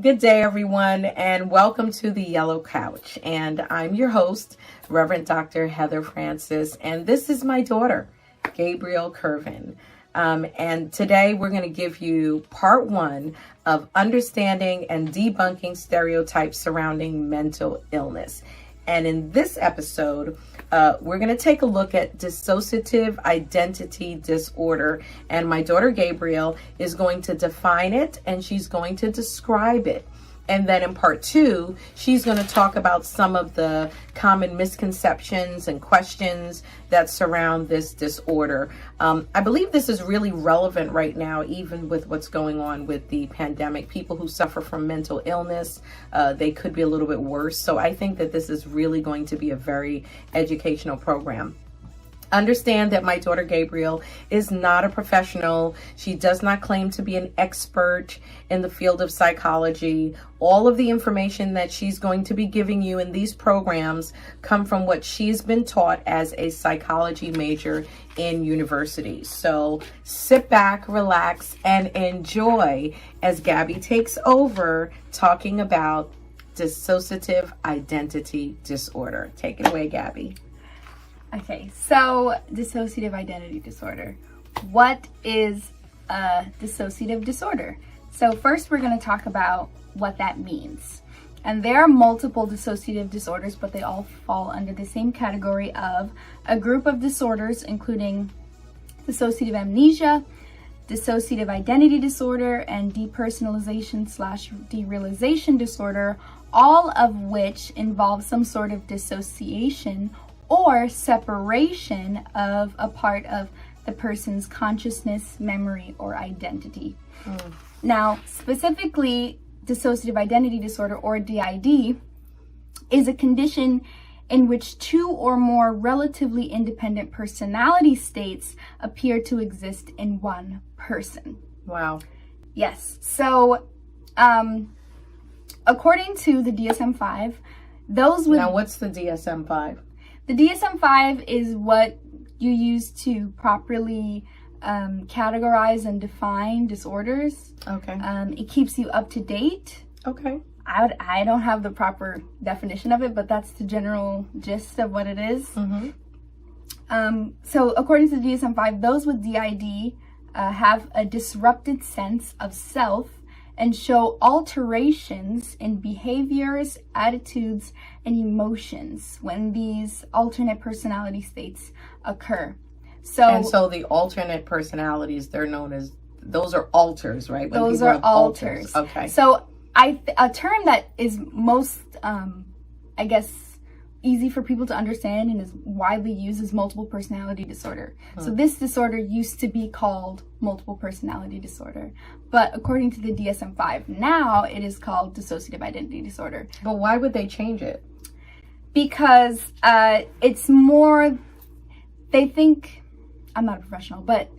Good day, everyone, and welcome to the Yellow Couch. And I'm your host, Reverend Dr. Heather Francis, and this is my daughter, Gabrielle Curvin. And today we're going to give you part one of understanding and debunking stereotypes surrounding mental illness. And in this episode, we're going to take a look at dissociative identity disorder. And my daughter Gabrielle is going to define it and she's going to describe it. And then in part two, she's going to talk about some of the common misconceptions and questions that surround this disorder. I believe this is really relevant right now, even with what's going on with the pandemic. People who suffer from mental illness, they could be a little bit worse. So I think that this is really going to be a very educational program. Understand that my daughter Gabrielle is not a professional. She does not claim to be an expert in the field of psychology. All of the information that she's going to be giving you in these programs come from what she's been taught as a psychology major in university. So sit back, relax, and enjoy as Gabby takes over talking about dissociative identity disorder. Take it away, Gabby. Okay, so dissociative identity disorder. What is a dissociative disorder? So first we're going to talk about what that means. And there are multiple dissociative disorders, but they all fall under the same category of a group of disorders, including dissociative amnesia, dissociative identity disorder, and depersonalization/derealization disorder, all of which involve some sort of dissociation or separation of a part of the person's consciousness, memory, or identity. Now, specifically, dissociative identity disorder, or DID, is a condition in which two or more relatively independent personality states appear to exist in one person. Wow. Yes. So, according to the DSM-5, those with... Now, what's the DSM-5? The DSM-5 is what you use to properly categorize and define disorders. Okay. It keeps you up to date. Okay. I don't have the proper definition of it, but that's the general gist of what it is. Mm-hmm. So according to the DSM-5, those with DID have a disrupted sense of self and show alterations in behaviors, attitudes, and emotions when these alternate personality states occur. So the alternate personalities, they're known as, those are alters, right? When those are alters. Okay. So a term that is most, I guess, easy for people to understand and is widely used is multiple personality disorder. So this disorder used to be called multiple personality disorder, but according to the DSM-5, now it is called dissociative identity disorder. But why would they change it? Because it's more, they think, I'm not a professional, but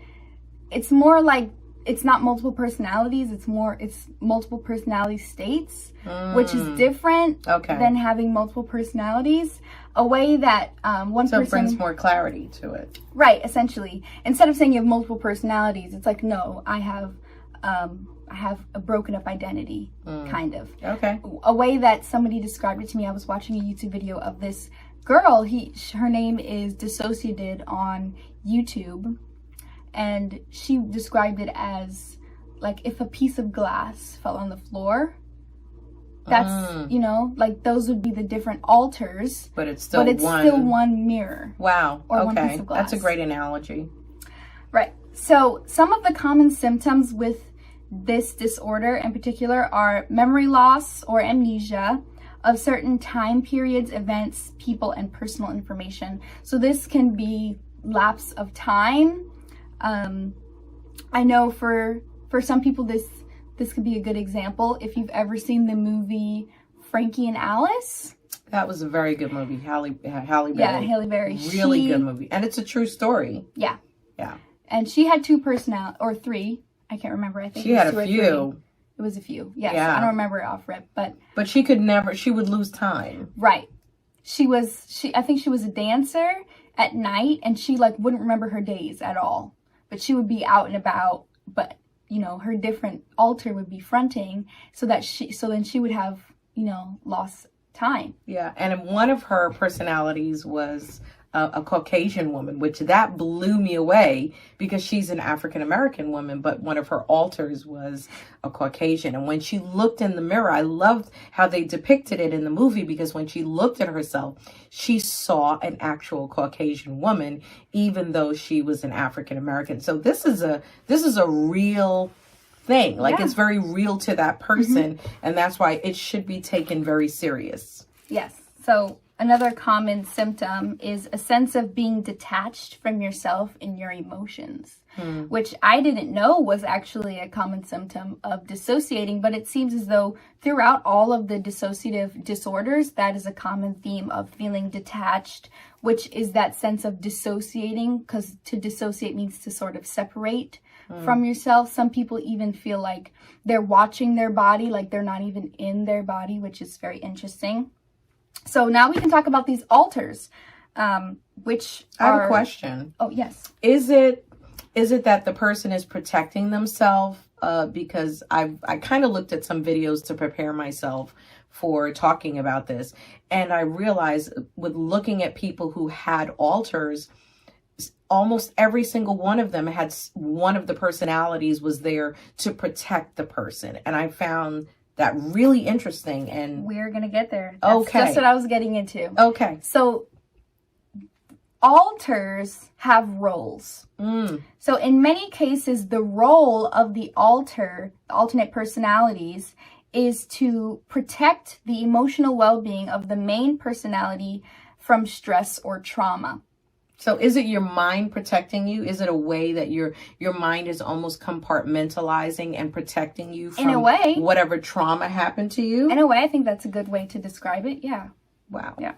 it's more like, it's not multiple personalities, it's multiple personality states, which is different than having multiple personalities. A way that one person... So it brings more clarity to it. Right, essentially. Instead of saying you have multiple personalities, it's like, no, I have a broken up identity, kind of. Okay. A way that somebody described it to me, I was watching a YouTube video of this girl, her name is Dissociated on YouTube. And she described it as like if a piece of glass fell on the floor, that's, you know, like those would be the different alters. But it's still one mirror. Wow. Or okay. one piece of glass. That's a great analogy. Right. So some of the common symptoms with this disorder in particular are memory loss or amnesia of certain time periods, events, people, and personal information. So this can be lapse of time. I know for some people this could be a good example. If you've ever seen the movie Frankie and Alice. That was a very good movie. Halle Berry. Yeah, Halle Berry. Really good movie. And it's a true story. Yeah. Yeah. And she had two personalities, or three. I can't remember. I think she had a few. It was a few. Yes. Yeah. I don't remember it off rip, but she would lose time. Right. I think she was a dancer at night, and she like wouldn't remember her days at all. But she would be out and about, but her different alter would be fronting, so then she would have, lost time. Yeah, and one of her personalities was a Caucasian woman, which that blew me away because she's an African American woman, but one of her alters was a Caucasian. And when she looked in the mirror, I loved how they depicted it in the movie, because when she looked at herself, she saw an actual Caucasian woman, even though she was an African American. So this is a real thing. Like, Yeah. it's very real to that person, and that's why it should be taken very serious. Yes. So another common symptom is a sense of being detached from yourself and your emotions, which I didn't know was actually a common symptom of dissociating, but it seems as though throughout all of the dissociative disorders, that is a common theme of feeling detached, which is that sense of dissociating, because to dissociate means to sort of separate from yourself. Some people even feel like they're watching their body, like they're not even in their body, which is very interesting. So now we can talk about these alters, which I have a question. Oh, yes. Is it that the person is protecting themselves? Because I kind of looked at some videos to prepare myself for talking about this, and I realized with looking at people who had alters, almost every single one of them had one of the personalities was there to protect the person, and I found that really interesting. And we're gonna get there. That's just what I was getting into. Okay. So alters have roles. So in many cases, the role of the alternate personalities, is to protect the emotional well-being of the main personality from stress or trauma. So is it your mind protecting you? Is it a way that your mind is almost compartmentalizing and protecting you from, in a way, whatever trauma happened to you? In a way, I think that's a good way to describe it. Yeah. Wow. Yeah.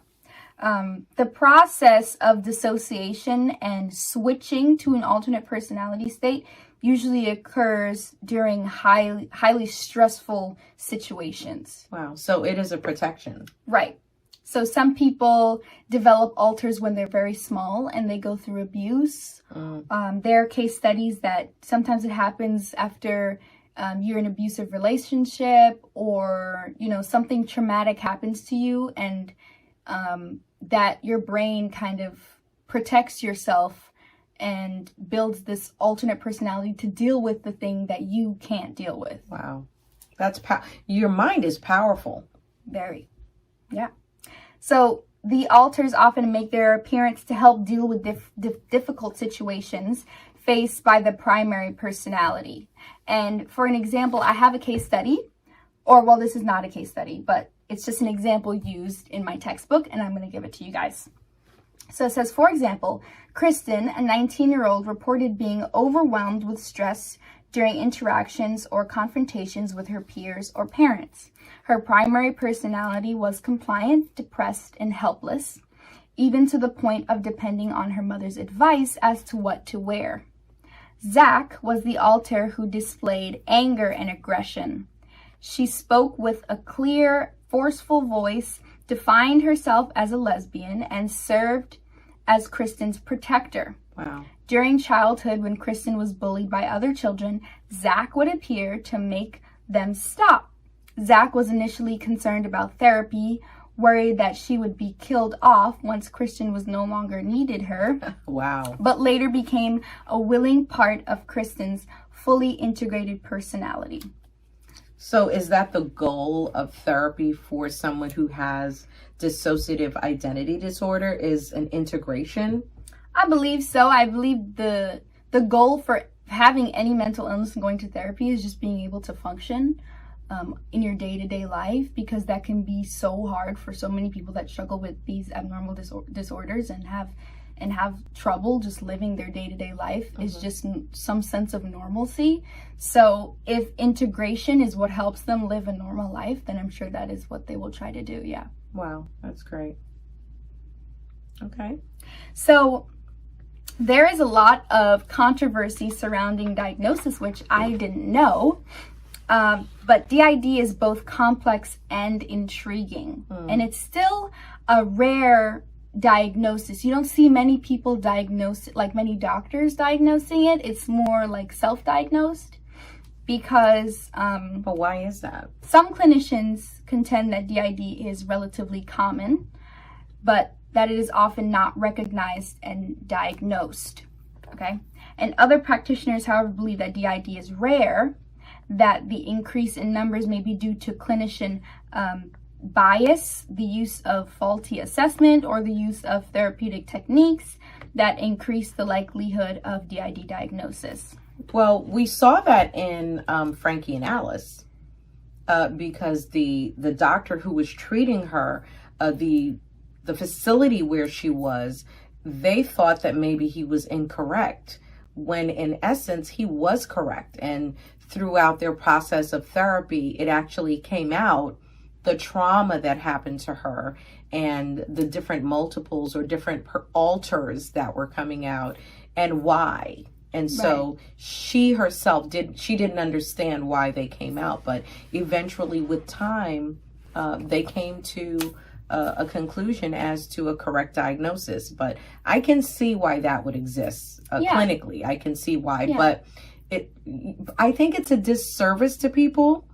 The process of dissociation and switching to an alternate personality state usually occurs during highly stressful situations. Wow. So it is a protection. Right. So some people develop alters when they're very small and they go through abuse. There are case studies that sometimes it happens after you're in an abusive relationship, or, something traumatic happens to you, and that your brain kind of protects yourself and builds this alternate personality to deal with the thing that you can't deal with. Wow. That's your mind is powerful. Very. Yeah. So the alters often make their appearance to help deal with difficult situations faced by the primary personality. And for an example, I have a case study, this is not a case study, but it's just an example used in my textbook, and I'm going to give it to you guys. So it says, for example, Kristen, a 19-year-old, reported being overwhelmed with stress during interactions or confrontations with her peers or parents. Her primary personality was compliant, depressed, and helpless, even to the point of depending on her mother's advice as to what to wear. Zach was the alter who displayed anger and aggression. She spoke with a clear, forceful voice, defined herself as a lesbian, and served as Kristen's protector. Wow. During childhood, when Kristen was bullied by other children, Zach would appear to make them stop. Zach was initially concerned about therapy, worried that she would be killed off once Kristen was no longer needed her. Wow. But later became a willing part of Kristen's fully integrated personality. So is that the goal of therapy for someone who has dissociative identity disorder, is an integration? I believe so. I believe the goal for having any mental illness and going to therapy is just being able to function in your day-to-day life, because that can be so hard for so many people that struggle with these abnormal disorders and have trouble just living their day-to-day life. Is just some sense of normalcy. So if integration is what helps them live a normal life, then I'm sure that is what they will try to do. Yeah. Wow, that's great. Okay. So there is a lot of controversy surrounding diagnosis, which I didn't know. But DID is both complex and intriguing. And it's still a rare diagnosis. You don't see many people diagnose it, like many doctors diagnosing it. It's more like self-diagnosed. because But why is that? some clinicians contend that DID is relatively common, but that it is often not recognized and diagnosed, okay? And other practitioners, however, believe that DID is rare, that the increase in numbers may be due to clinician bias, the use of faulty assessment, or the use of therapeutic techniques that increase the likelihood of DID diagnosis. Well, we saw that in Frankie and Alice, because the doctor who was treating her, the facility where she was, they thought that maybe he was incorrect, when in essence he was correct. And throughout their process of therapy, it actually came out, the trauma that happened to her and the different multiples or different alters that were coming out and why. And so she herself didn't understand why they came out, but eventually with time, they came to a conclusion as to a correct diagnosis. But I can see why that would exist clinically. I can see why, but I think it's a disservice to people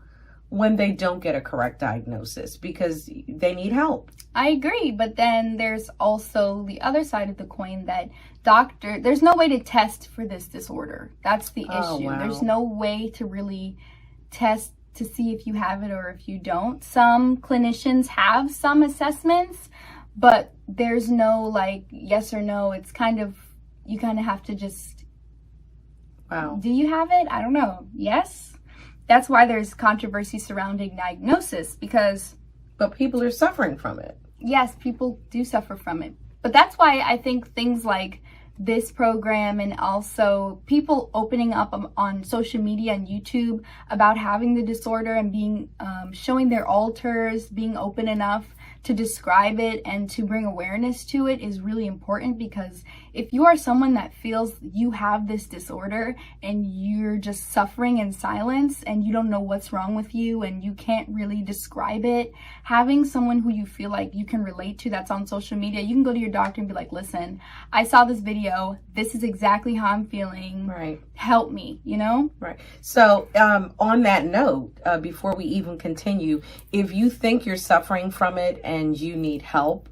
when they don't get a correct diagnosis, because they need help. I agree, but then there's also the other side of the coin that there's no way to test for this disorder. That's the issue. Wow. There's no way to really test to see if you have it or if you don't. Some clinicians have some assessments, but there's no like yes or no. It's you kind of have to just, do you have it? I don't know. Yes. That's why there's controversy surrounding diagnosis, because... But people are suffering from it. Yes, people do suffer from it. But that's why I think things like this program, and also people opening up on social media and YouTube about having the disorder and being showing their alters, being open enough to describe it and to bring awareness to it is really important, because if you are someone that feels you have this disorder and you're just suffering in silence and you don't know what's wrong with you and you can't really describe it, having someone who you feel like you can relate to that's on social media, you can go to your doctor and be like, listen, I saw this video, this is exactly how I'm feeling, right? Help me, you know? Right. So on that note, before we even continue, if you think you're suffering from it and you need help,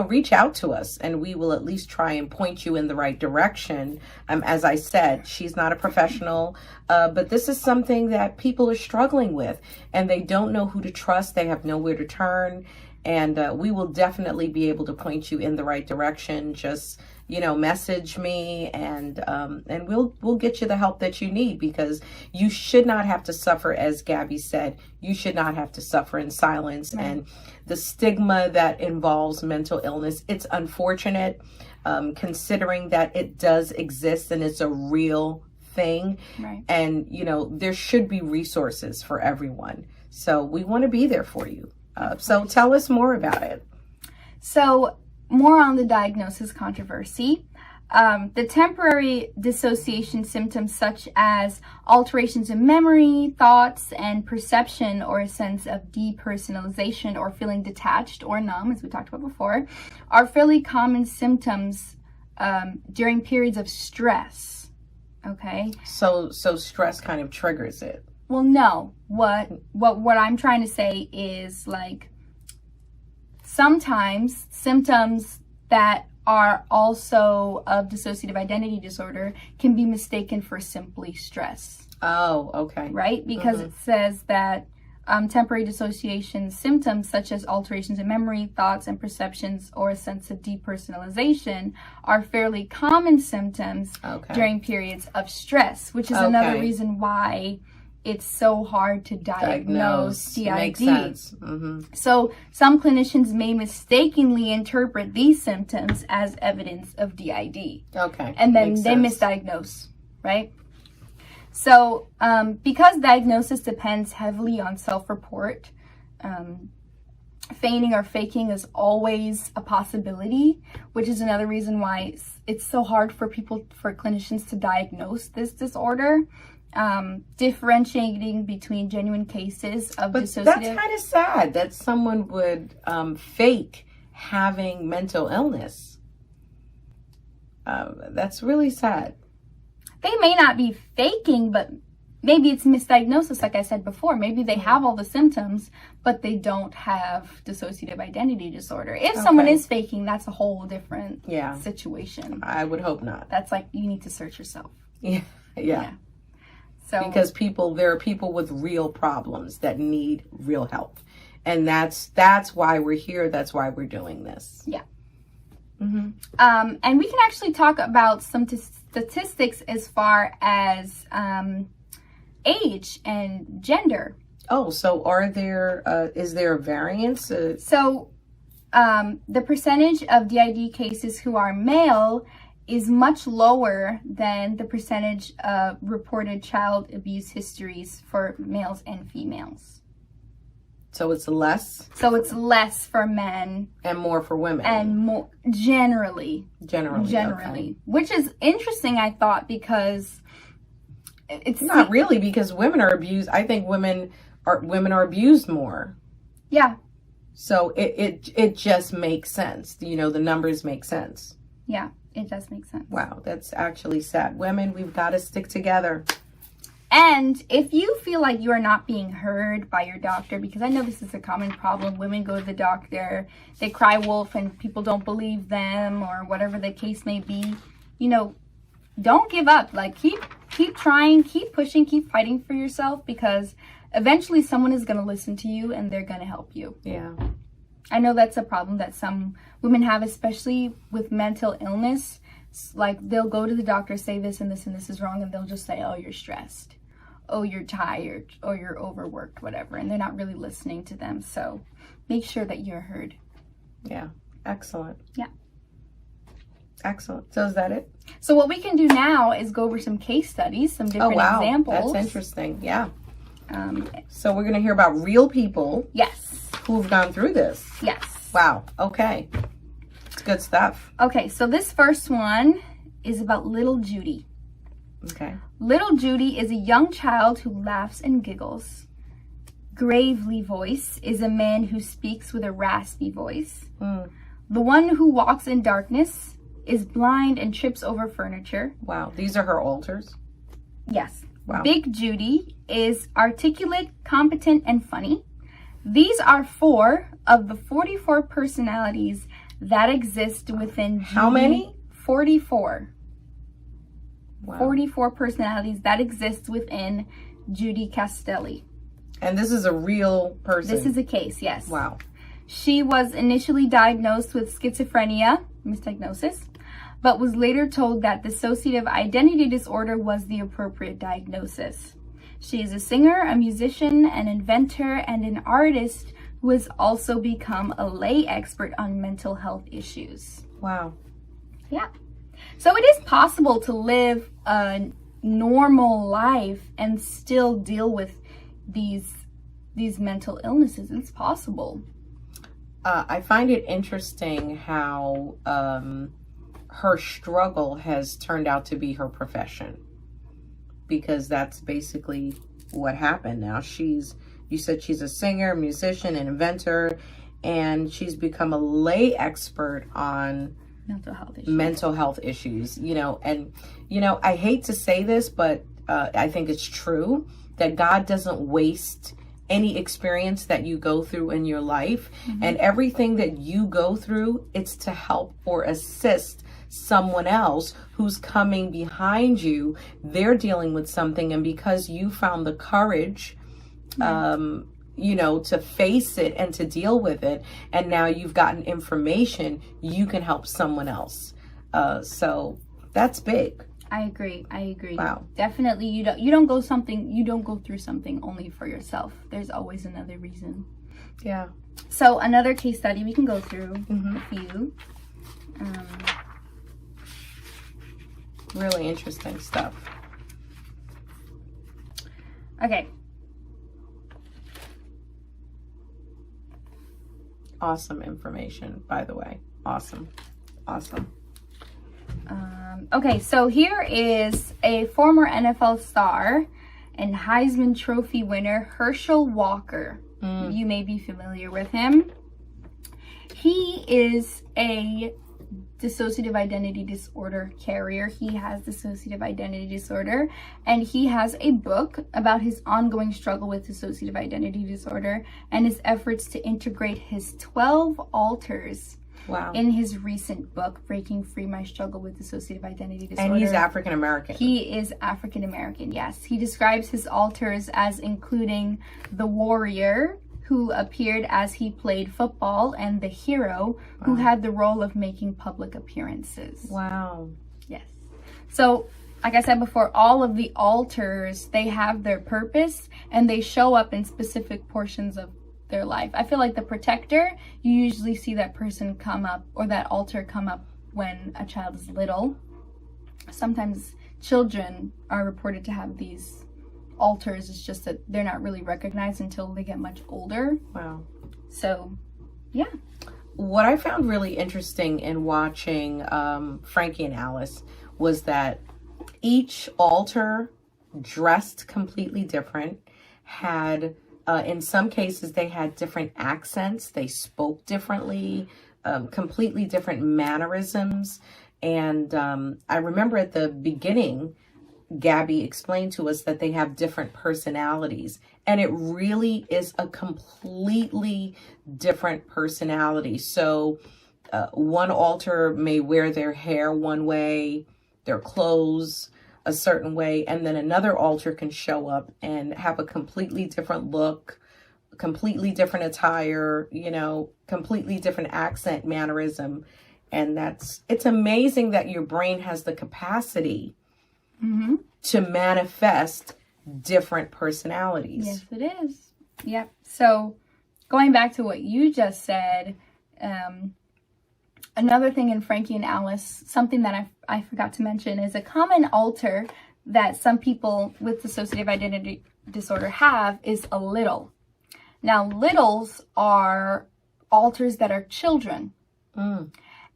reach out to us and we will at least try and point you in the right direction. As I said, she's not a professional, but this is something that people are struggling with and they don't know who to trust. They have nowhere to turn. And we will definitely be able to point you in the right direction. Just, message me and we'll get you the help that you need, because you should not have to suffer, as Gabby said, you should not have to suffer in silence. Right. And the stigma that involves mental illness, it's unfortunate, considering that it does exist and it's a real thing. Right. And, there should be resources for everyone. So we want to be there for you. So tell us more about it. So more on the diagnosis controversy. The temporary dissociation symptoms such as alterations in memory, thoughts, and perception, or a sense of depersonalization or feeling detached or numb, as we talked about before, are fairly common symptoms during periods of stress. Okay? So stress kind of triggers it. Well, no. What I'm trying to say is, like, sometimes symptoms that are also of dissociative identity disorder can be mistaken for simply stress. Oh, okay. Right? Because it says that temporary dissociation symptoms such as alterations in memory, thoughts, and perceptions, or a sense of depersonalization are fairly common symptoms during periods of stress, which is another reason why it's so hard to diagnose DID. Makes sense. So some clinicians may mistakenly interpret these symptoms as evidence of DID. Okay. And then they misdiagnose, right? So because diagnosis depends heavily on self-report, feigning or faking is always a possibility, which is another reason why it's so hard for clinicians to diagnose this disorder. Differentiating between genuine cases of dissociative. That's kind of sad that someone would fake having mental illness. That's really sad. They may not be faking, but maybe it's misdiagnosis, like I said before. Maybe they have all the symptoms, but they don't have dissociative identity disorder. If someone is faking, that's a whole different situation. I would hope not. That's like, you need to search yourself. Yeah. So, because there are people with real problems that need real help. And that's why we're here. That's why we're doing this. Yeah. And we can actually talk about some statistics as far as age and gender. Oh, so is there a variance? So the percentage of DID cases who are male is much lower than the percentage of reported child abuse histories for males and females. So it's less? So it's less for men. And more for women. And more generally. Generally. Okay. Which is interesting, I thought, because it's not really, because women are abused. I think women are abused more. Yeah. So it just makes sense. The numbers make sense. Yeah, it does make sense. Wow, that's actually sad. Women, we've got to stick together. And if you feel like you are not being heard by your doctor, because I know this is a common problem, women go to the doctor, they cry wolf and people don't believe them, or whatever the case may be, don't give up. Like, keep trying, keep pushing, keep fighting for yourself, because eventually someone is going to listen to you and they're going to help you. Yeah. I know that's a problem that some women have, especially with mental illness. Like, they'll go to the doctor, say this and this and this is wrong, and they'll just say, oh, you're stressed. Oh, you're tired, or you're overworked, whatever. And they're not really listening to them. So make sure that you're heard. Yeah. Excellent. Yeah. Excellent. So is that it? So what we can do now is go over some case studies, some different examples. That's interesting. Yeah. So we're going to hear about real people. Yes. Who've gone through this. Yes. Wow. Okay. It's good stuff. Okay. So this first one is about little Judy. Okay. Little Judy is a young child who laughs and giggles. Gravely voice is a man who speaks with a raspy voice. The one who walks in darkness is blind and trips over furniture. Wow. These are her alters? Yes. Wow. Big Judy is articulate, competent, and funny. These are 4 of the 44 personalities that exist within Judy. How many? 44. Wow. 44 personalities that exist within Judy Castelli. And this is a real person? This is a case, yes. Wow. She was initially diagnosed with schizophrenia, misdiagnosis, but was later told that dissociative identity disorder was the appropriate diagnosis. She is a singer, a musician, an inventor, and an artist who has also become a lay expert on mental health issues. Wow. Yeah. So it is possible to live a normal life and still deal with these mental illnesses. It's possible. I find it interesting how her struggle has turned out to be her profession, because that's basically what happened. Now you said she's a singer, musician, and inventor, and she's become a lay expert on mental health issues, and I hate to say this, but I think it's true that God doesn't waste any experience that you go through in your life. And everything that you go through, it's to help or assist someone else who's coming behind you. They're dealing with something, and because you found the courage to face it and to deal with it, and now you've gotten information, you can help someone else. So that's big. I agree. Wow. Definitely, you don't go through something only for yourself. There's always another reason. Yeah. So another case study we can go through a few. Really interesting stuff. Okay. Awesome information, by the way. Awesome. Okay, so here is a former NFL star and Heisman Trophy winner, Herschel Walker. You may be familiar with him. He is a dissociative identity disorder carrier. He has dissociative identity disorder, and he has a book about his ongoing struggle with dissociative identity disorder and his efforts to integrate his 12 alters. Wow. In his recent book, Breaking Free: My Struggle with Dissociative Identity Disorder. And he's African American. He is African American, yes. He describes his alters as including the warrior, who appeared as he played football, and the hero, who had the role of making public appearances. Wow. Yes. So, like I said before, all of the alters, they have their purpose, and they show up in specific portions of their life. I feel like the protector, you usually see that person come up, or that alter come up when a child is little. Sometimes children are reported to have these alters. It's just that they're not really recognized until they get much older. Wow. So, yeah. What I found really interesting in watching Frankie and Alice was that each alter dressed completely different, had in some cases, they had different accents. They spoke differently, completely different mannerisms. And I remember at the beginning, Gabby explained to us that they have different personalities. And it really is a completely different personality. So one alter may wear their hair one way, their clothes a certain way, and then another alter can show up and have a completely different look, completely different attire, you know, completely different accent, mannerism. And it's amazing that your brain has the capacity to manifest different personalities. Yes, it is. Yep. So going back to what you just said, another thing in Frankie and Alice, something that I forgot to mention, is a common alter that some people with dissociative identity disorder have is a little. Now, littles are alters that are children.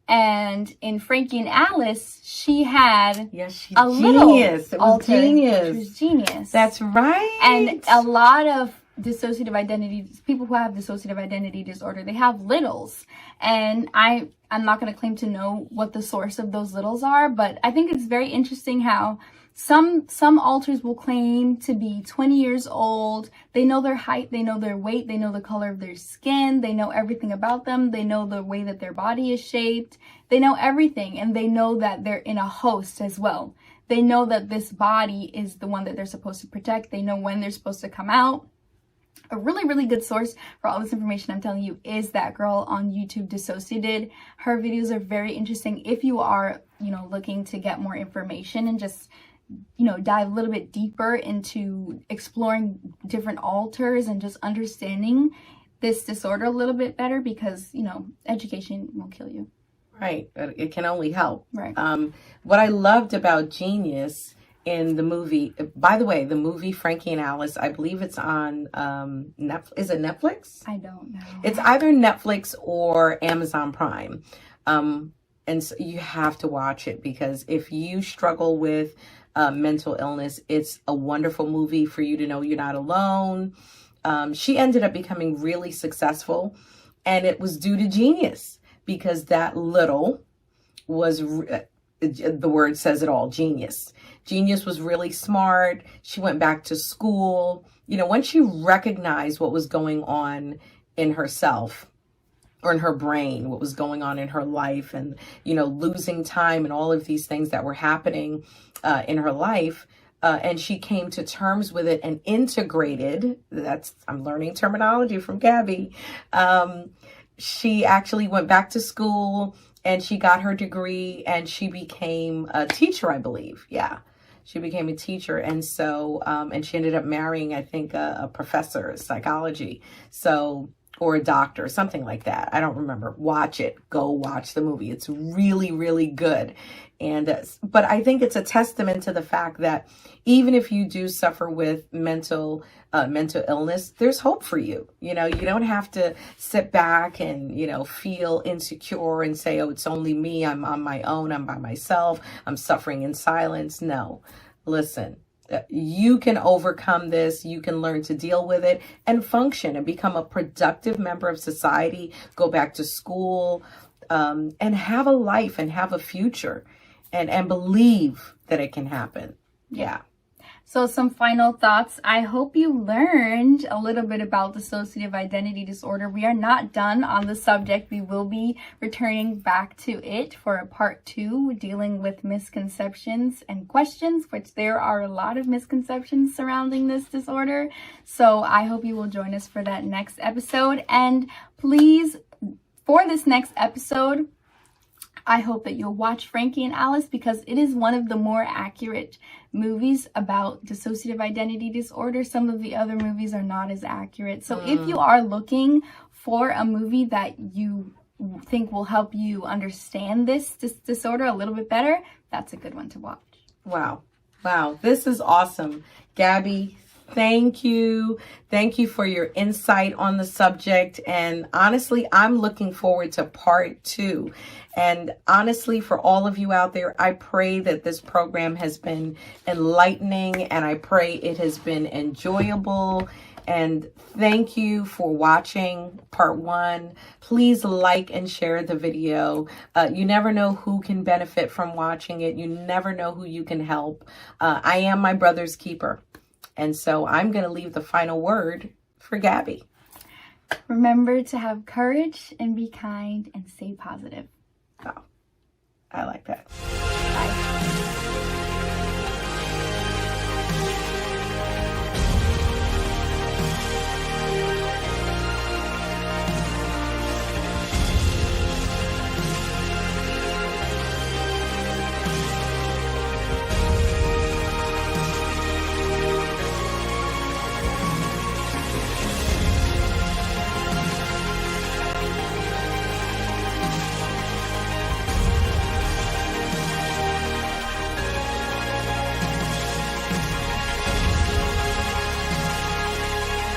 And in Frankie and Alice, she had a little alter. She was genius. That's right. And a lot of dissociative identity, people who have dissociative identity disorder, they have littles. And I'm not going to claim to know what the source of those littles are, but I think it's very interesting how some alters will claim to be 20 years old. They know their height, they know their weight, they know the color of their skin, they know everything about them, they know the way that their body is shaped, they know everything, and they know that they're in a host as well. They know that this body is the one that they're supposed to protect. They know when they're supposed to come out. A really, really good source for all this information I'm telling you is that girl on YouTube, Dissociated. Her videos are very interesting if you are, looking to get more information and just, dive a little bit deeper into exploring different alters and just understanding this disorder a little bit better, because, education won't kill you. Right. It can only help. Right. What I loved about Genius in the movie, by the way, the movie Frankie and Alice, I believe it's on Netflix. Is it Netflix? I don't know. It's either Netflix or Amazon Prime. And so you have to watch it, because if you struggle with mental illness, it's a wonderful movie for you to know you're not alone. She ended up becoming really successful, and it was due to Genius, because that little was, the word says it all, genius. Genius was really smart. She went back to school. Once she recognized what was going on in herself, or in her brain, what was going on in her life, and, losing time and all of these things that were happening in her life. And she came to terms with it and integrated, I'm learning terminology from Gabby. She actually went back to school and she got her degree and she became a teacher, I believe. Yeah. She became a teacher. And so, and she ended up marrying, I think, a professor of psychology. So, or a doctor, something like that. I don't remember. Watch it. Go watch the movie. It's really, really good. And, but I think it's a testament to the fact that even if you do suffer with mental illness, there's hope for you. You don't have to sit back and, feel insecure and say, oh, it's only me. I'm on my own. I'm by myself. I'm suffering in silence. No, listen. You can overcome this. You can learn to deal with it and function and become a productive member of society, go back to school, and have a life and have a future and believe that it can happen. Yeah. So some final thoughts. I hope you learned a little bit about dissociative identity disorder. We are not done on the subject. We will be returning back to it for a part 2, dealing with misconceptions and questions, which there are a lot of misconceptions surrounding this disorder. So I hope you will join us for that next episode. And please, for this next episode, I hope that you'll watch Frankie and Alice, because it is one of the more accurate movies about dissociative identity disorder. Some of the other movies are not as accurate. So if you are looking for a movie that you think will help you understand this disorder a little bit better, that's a good one to watch. Wow. Wow. This is awesome. Gabby, thank you. Thank you for your insight on the subject. And honestly, I'm looking forward to part 2. And honestly, for all of you out there, I pray that this program has been enlightening, and I pray it has been enjoyable. And thank you for watching part 1. Please like and share the video. You never know who can benefit from watching it. You never know who you can help. I am my brother's keeper. And so I'm going to leave the final word for Gabby. Remember to have courage and be kind and stay positive. Oh, I like that.